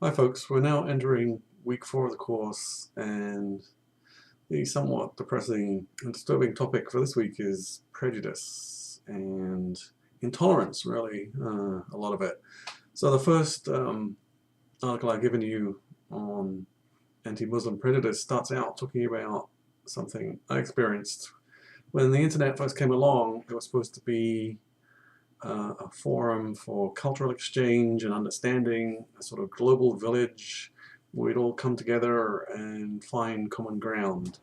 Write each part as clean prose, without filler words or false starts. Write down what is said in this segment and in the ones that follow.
Hi folks, we're now entering week 4 of the course, and the somewhat depressing and disturbing topic for this week is prejudice and intolerance, really, a lot of it. So the first article I've given you on anti-Muslim prejudice starts out talking about something I experienced. When the internet first came along, it was supposed to be a forum for cultural exchange and understanding, a sort of global village where we'd all come together and find common ground.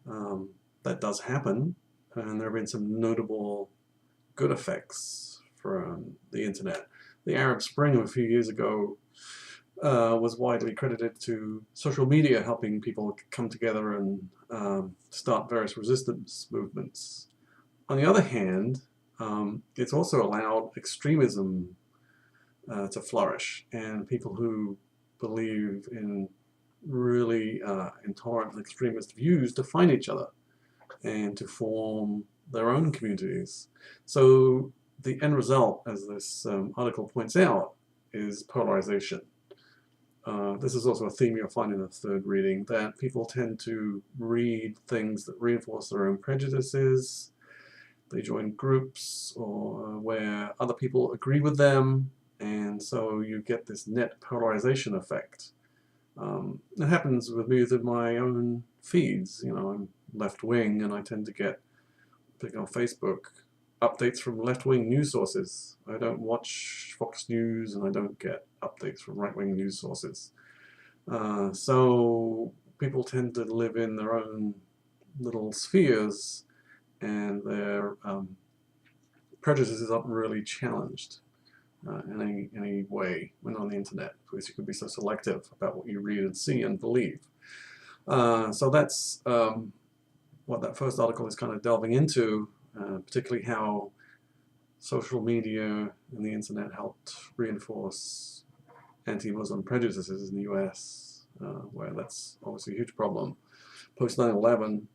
That does happen, and there have been some notable good effects from the internet. The Arab Spring of a few years ago was widely credited to social media helping people come together and start various resistance movements. On the other hand, it's also allowed extremism to flourish, and people who believe in really intolerant and extremist views to find each other and to form their own communities. So the end result, as this article points out, is polarization. This is also a theme you'll find in the third reading, that people tend to read things that reinforce their own prejudices. They join groups or where other people agree with them, and so you get this net polarization effect. It happens with me with my own feeds. You know, I'm left-wing, and I tend to get, particularly on Facebook, updates from left-wing news sources. I don't watch Fox News, and I don't get updates from right-wing news sources. So people tend to live in their own little spheres, and their prejudices aren't really challenged in any way when on the internet, because you can be so selective about what you read and see and believe. So that's what that first article is kind of delving into, particularly how social media and the internet helped reinforce anti-Muslim prejudices in the US, where that's obviously a huge problem. Post 9/11,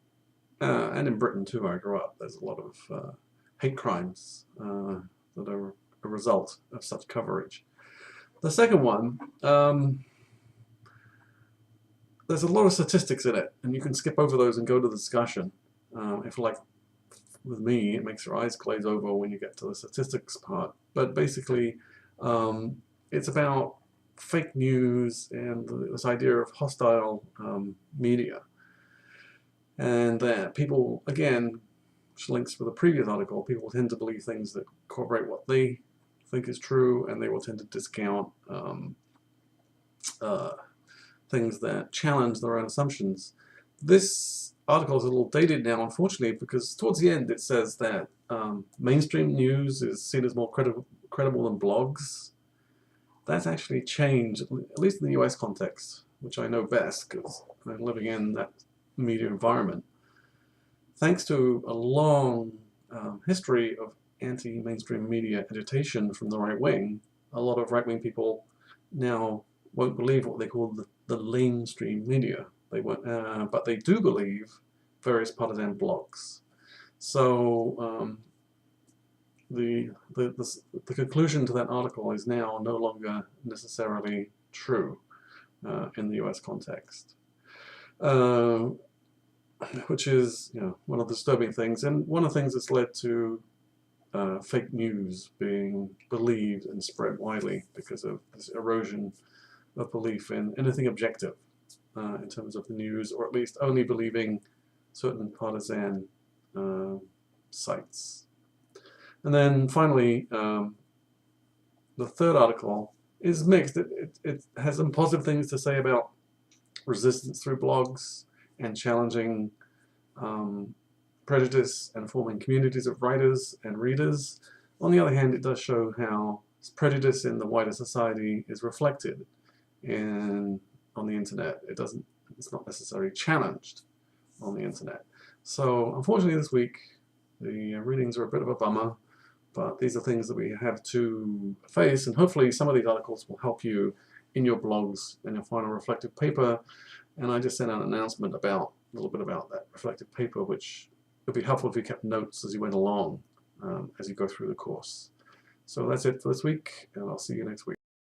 and in Britain too, where I grew up, there's a lot of hate crimes that are a result of such coverage. The second one, there's a lot of statistics in it, and you can skip over those and go to the discussion. If, like with me, it makes your eyes glaze over when you get to the statistics part. But basically, it's about fake news and this idea of hostile media. And that people, again, which links with a previous article, people tend to believe things that corroborate what they think is true, and they will tend to discount things that challenge their own assumptions. This article is a little dated now, unfortunately, because towards the end it says that mainstream news is seen as more credible than blogs. That's actually changed, at least in the US context, which I know best because I'm living in that media environment. Thanks to a long history of anti-mainstream media agitation from the right wing, a lot of right-wing people now won't believe what they call the lamestream media. They won't, but they do believe various partisan blogs. So the conclusion to that article is now no longer necessarily true in the US context. Which is, you know, one of the disturbing things, and one of the things that's led to fake news being believed and spread widely because of this erosion of belief in anything objective in terms of the news, or at least only believing certain partisan sites. And then finally, the third article is mixed. It has some positive things to say about resistance through blogs and challenging prejudice and forming communities of writers and readers. On the other hand, it does show how prejudice in the wider society is reflected on the internet. It's not necessarily challenged on the internet. So unfortunately this week, the readings are a bit of a bummer, but these are things that we have to face, and hopefully some of these articles will help you in your blogs and your final reflective paper. And I just sent out an announcement about a little bit about that reflective paper, which would be helpful if you kept notes as you went along, as you go through the course. So that's it for this week, and I'll see you next week.